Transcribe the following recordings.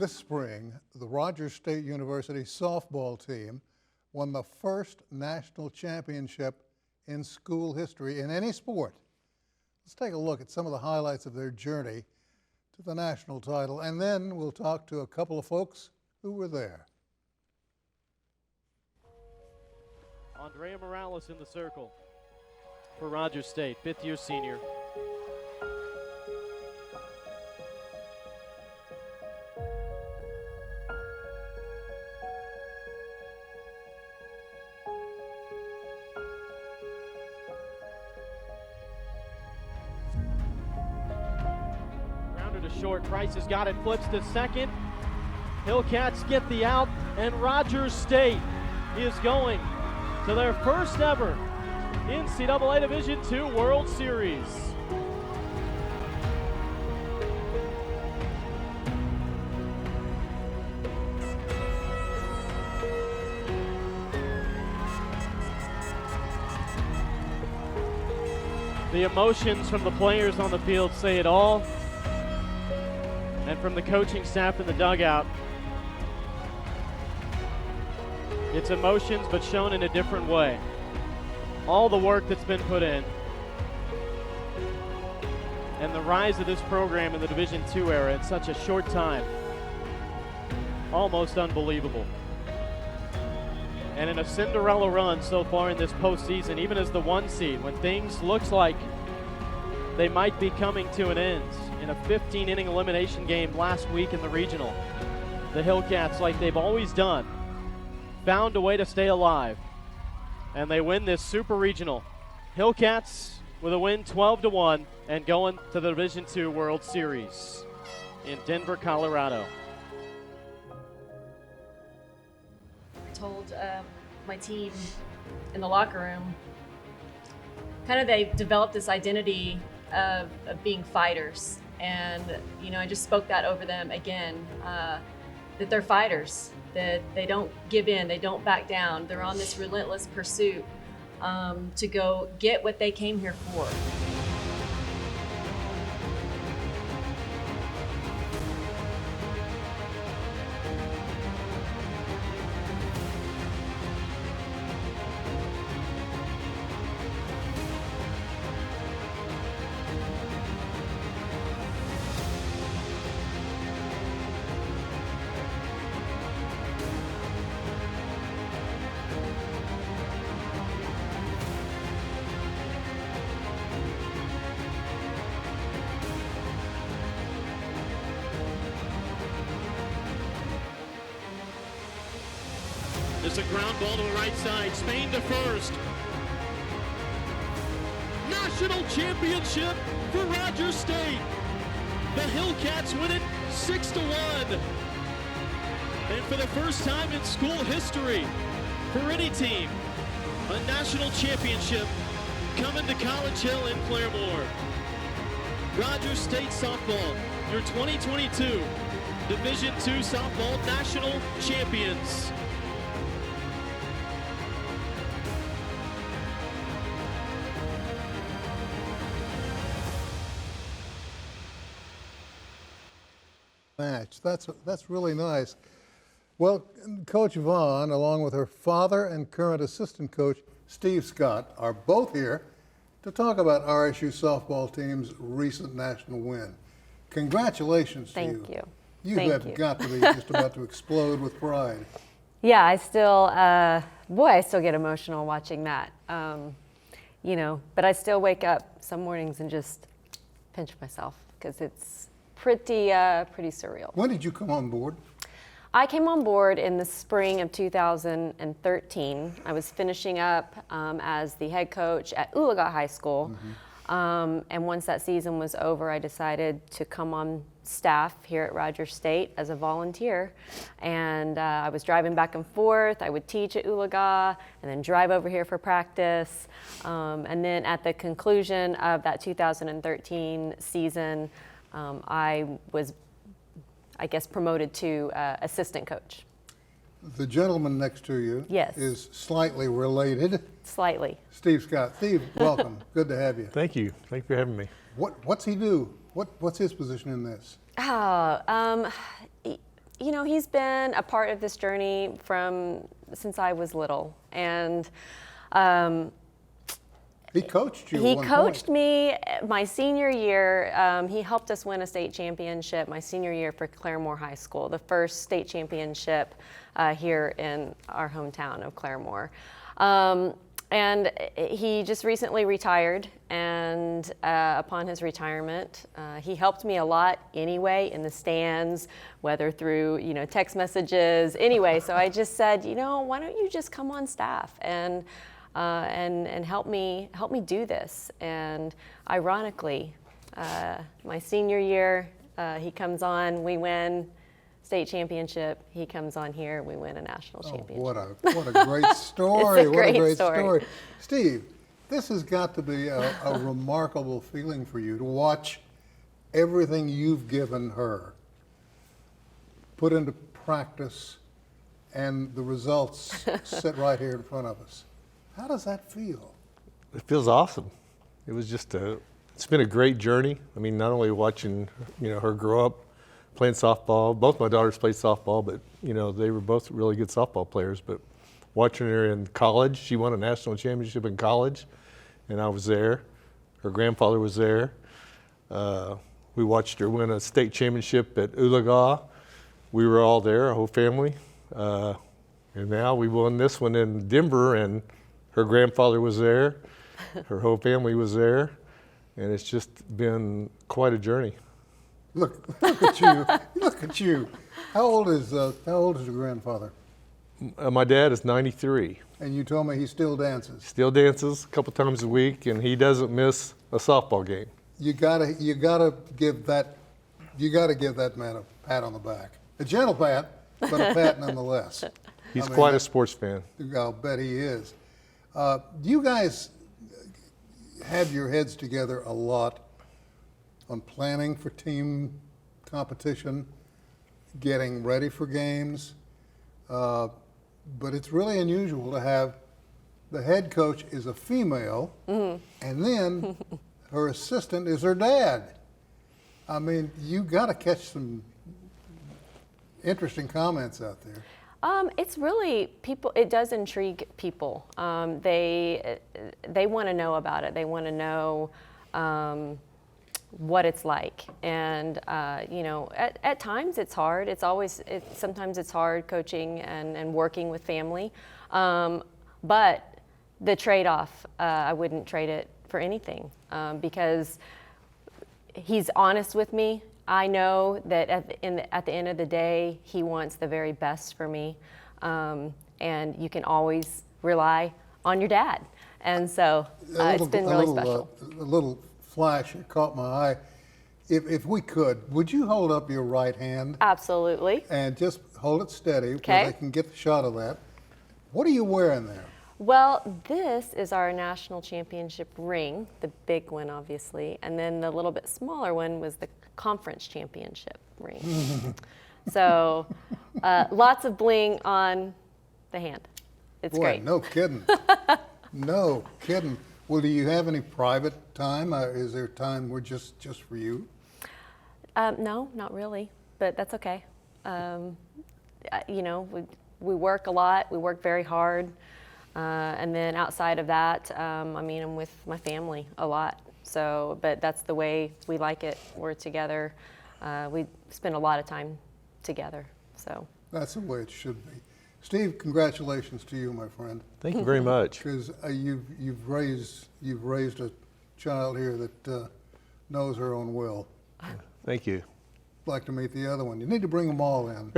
This spring, the Rogers State University softball team won the first national championship in school history in any sport. Let's take a look at some of the highlights of their journey to the national title, and then we'll talk to a couple of folks who were there. Andrea Morales in the circle for Rogers State, fifth-year senior. Grounded to short, Price has got it, flips to second. Hillcats get the out, and Rogers State is going to their first ever NCAA Division II World Series. The emotions from the players on the field say it all, and from the coaching staff in the dugout, it's emotions, but shown in a different way. All the work that's been put in, and the rise of this program in the Division II era in such a short time, almost unbelievable. And in a Cinderella run so far in this postseason, even as the 1 seed, when things looks like they might be coming to an end, in a 15-inning elimination game last week in the regional, the Hillcats, like they've always done, found a way to stay alive, and they win this super regional. Hillcats with a win 12-1 and going to the Division II World Series in Denver, Colorado. I told my team in the locker room, kind of they developed this identity of being fighters, and I just spoke that over them again, that they're fighters, that they don't give in, they don't back down. They're on this relentless pursuit to go get what they came here for. There's a ground ball to the right side. Spain to first. National championship for Rogers State. The Hillcats win it 6-1. And for the first time in school history, for any team, a national championship coming to College Hill in Claremore. Rogers State softball, your 2022 Division II softball national champions. Match. That's really nice. Well, Coach Vaughan, along with her father and current assistant coach Steve Scott, are both here to talk about RSU softball team's recent national win. Congratulations to you. Thank you. You Thank have you. got to be just about to explode with pride. Yeah, I still, I still get emotional watching that. But I still wake up some mornings and just pinch myself because it's pretty surreal. When did you come on board? I came on board in the spring of 2013. I was finishing up as the head coach at Oologah High School. And once that season was over, I decided to come on staff here at Rogers State as a volunteer. And I was driving back and forth. I would teach at Oologah and then drive over here for practice. And then at the conclusion of that 2013 season, I was, promoted to assistant coach. The gentleman next to you Yes. is slightly related. Slightly. Steve Scott. Steve, welcome. Good to have you. Thank you. Thank you for having me. What's he do? What's his position in this? You know, he's been a part of this journey since I was little, and he coached you. he at one coached point. me my senior year. He helped us win a state championship my senior year for Claremore High School, the first state championship here in our hometown of Claremore. And he just recently retired, and upon his retirement, he helped me a lot anyway in the stands, whether through text messages. Anyway, so I just said, why don't you just come on staff and help me do this? And ironically, my senior year, he comes on, we win state championship. He comes on here, we win a national championship. What a great story. It's a great story. Steve, this has got to be a remarkable feeling for you to watch everything you've given her put into practice and the results sit right here in front of us. How does that feel? It feels awesome. It was it's been a great journey. I mean, not only watching, her grow up playing softball. Both my daughters played softball, but, they were both really good softball players. But watching her in college, she won a national championship in college, and I was there. Her grandfather was there. We watched her win a state championship at Oologah. We were all there, our whole family. And now we won this one in Denver, and her grandfather was there. Her whole family was there. And it's just been quite a journey. Look at you. Look at you. How old is your grandfather? My dad is 93. And you told me he still dances. Still dances a couple times a week, and he doesn't miss a softball game. You gotta give that man a pat on the back. A gentle pat, but a pat nonetheless. He's quite a sports fan. I'll bet he is. You guys have your heads together a lot on planning for team competition, getting ready for games, but it's really unusual to have the head coach is a female, and then her assistant is her dad. I mean, you got to catch some interesting comments out there. It's really people. It does intrigue people. They want to know about it. They want to know what it's like, and at times it's hard. Sometimes it's hard coaching and working with family, but the trade-off, I wouldn't trade it for anything, because he's honest with me. I know that at the end of the day, he wants the very best for me, and you can always rely on your dad, and so it's been really special. A little flash that caught my eye. If we could, would you hold up your right hand? Absolutely. And just hold it steady Okay. where they can get the shot of that. What are you wearing there? Well, this is our national championship ring, the big one, obviously, and then the little bit smaller one was the conference championship ring. So lots of bling on the hand. It's Boy, great. no kidding. No kidding. Well, do you have any private time? Is there time where just for you? No, not really, but that's okay. We work a lot. We work very hard. And then outside of that, I'm with my family a lot. So, but that's the way we like it. We're together. We spend a lot of time together. So That's the way it should be. Steve, congratulations to you, my friend, Thank you very much. because you've raised a child here that knows her own will. Thank you. Like to meet the other one. You need to bring them all in.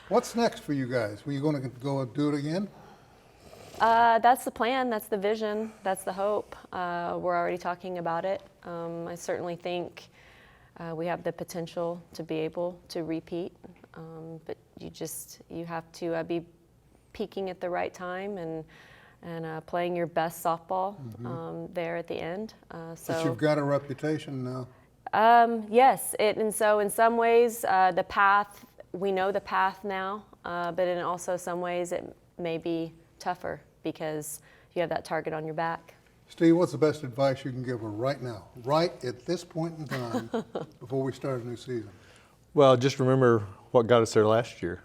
What's next for you guys? Were you going to go do it again? that's the plan. That's the vision. That's the hope. We're already talking about it. I certainly think we have the potential to be able to repeat, but you have to be peaking at the right time and playing your best softball there at the end. But you've got a reputation now. Yes, and so in some ways the path, we know the path now, but in also some ways it may be tougher because you have that target on your back. Steve, what's the best advice you can give her right now, right at this point in time, before we start a new season? Well, just remember what got us there last year,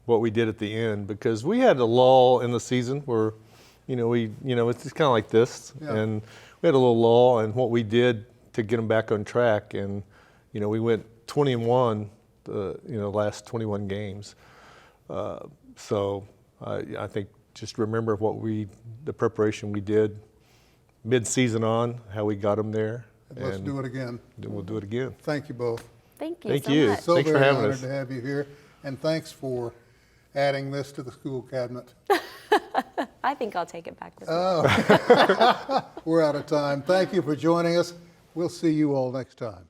what we did at the end, because we had a lull in the season where, it's kind of like this, Yeah. and we had a little lull, and what we did to get them back on track, and we went 20-1, last 21 games. So I think just remember the preparation we did mid-season on, how we got them there. Let's do it again. Then we'll do it again. Thank you both. Thank you Thank so you. much. So Thanks for very having honored us. to have you here, and thanks for adding this to the school cabinet. I think I'll take it back with me. We're out of time. Thank you for joining us. We'll see you all next time.